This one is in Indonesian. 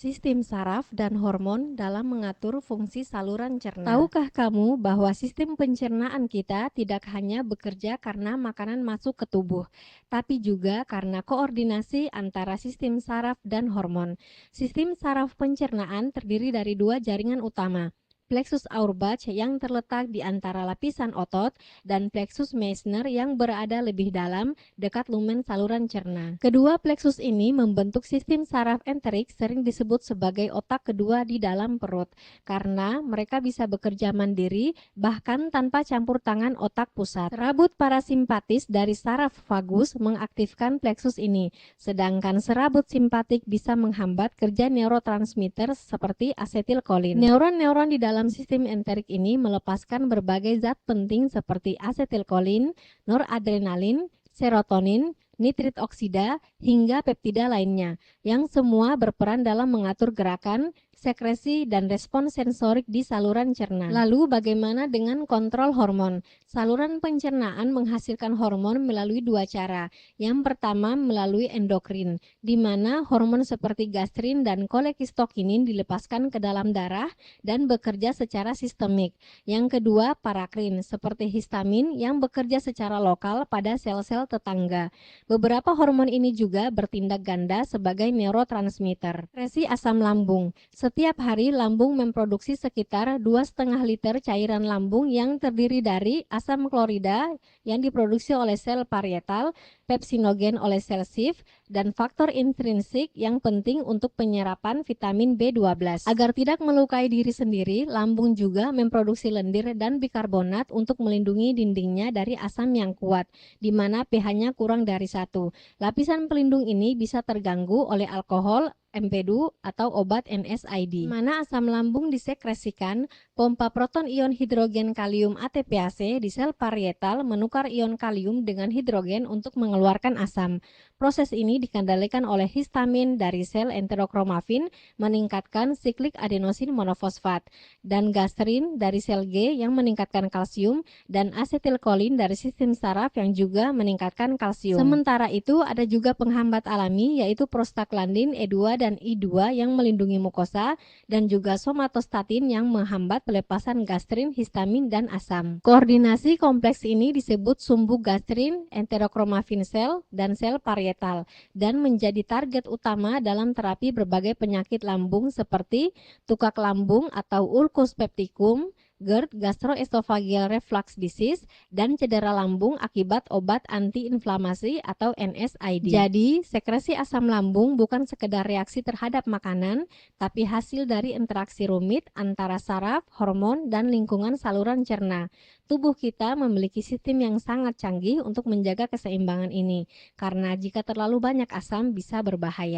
Sistem saraf dan hormon dalam mengatur fungsi saluran cerna. Tahukah kamu bahwa sistem pencernaan kita tidak hanya bekerja karena makanan masuk ke tubuh, tapi juga karena koordinasi antara sistem saraf dan hormon. Sistem saraf pencernaan terdiri dari dua jaringan utama, plexus Auerbach yang terletak di antara lapisan otot dan plexus Meissner yang berada lebih dalam dekat lumen saluran cerna. Kedua plexus ini membentuk sistem saraf enterik, sering disebut sebagai otak kedua di dalam perut karena mereka bisa bekerja mandiri bahkan tanpa campur tangan otak pusat. Serabut parasimpatis dari saraf vagus mengaktifkan plexus ini, sedangkan serabut simpatik bisa menghambat kerja neurotransmitter seperti asetilkolin. Neuron-neuron di dalam sistem enterik ini melepaskan berbagai zat penting seperti asetilkolin, noradrenalin, serotonin, nitrit oksida, hingga peptida lainnya, yang semua berperan dalam mengatur gerakan, sekresi, dan respons sensorik di saluran cerna. Lalu bagaimana dengan kontrol hormon? Saluran pencernaan menghasilkan hormon melalui dua cara. Yang pertama melalui endokrin, di mana hormon seperti gastrin dan kolekistokinin dilepaskan ke dalam darah dan bekerja secara sistemik. Yang kedua parakrin, seperti histamin yang bekerja secara lokal pada sel-sel tetangga. Beberapa hormon ini juga bertindak ganda sebagai neurotransmitter. Sekresi asam lambung. Setiap hari lambung memproduksi sekitar 2,5 liter cairan lambung yang terdiri dari asam klorida yang diproduksi oleh sel parietal, pepsinogen oleh sel sif, dan faktor intrinsik yang penting untuk penyerapan vitamin B12. Agar tidak melukai diri sendiri, lambung juga memproduksi lendir dan bikarbonat untuk melindungi dindingnya dari asam yang kuat, di mana pH-nya kurang dari 1. Lapisan pelindung ini bisa terganggu oleh alkohol, empedu, atau obat NSAID. Di mana asam lambung disekresikan, pompa proton ion hidrogen kalium ATPase di sel parietal menukar ion kalium dengan hidrogen untuk mengeluarkan asam. Proses ini dikendalikan oleh histamin dari sel enterokromafin meningkatkan siklik adenosin monofosfat, dan gastrin dari sel G yang meningkatkan kalsium, dan asetilkolin dari sistem saraf yang juga meningkatkan kalsium. Sementara itu ada juga penghambat alami yaitu prostaglandin E2 dan I2 yang melindungi mukosa, dan juga somatostatin yang menghambat pelepasan gastrin, histamin, dan asam. Koordinasi kompleks ini disebut sumbu gastrin, enterokromafin sel, dan sel parietal, dan menjadi target utama dalam terapi berbagai penyakit lambung seperti tukak lambung atau ulcus pepticum, GERD, gastroesophageal reflux disease, dan cedera lambung akibat obat antiinflamasi atau NSAID. Jadi, sekresi asam lambung bukan sekedar reaksi terhadap makanan, tapi hasil dari interaksi rumit antara saraf, hormon, dan lingkungan saluran cerna. Tubuh kita memiliki sistem yang sangat canggih untuk menjaga keseimbangan ini, karena jika terlalu banyak asam bisa berbahaya.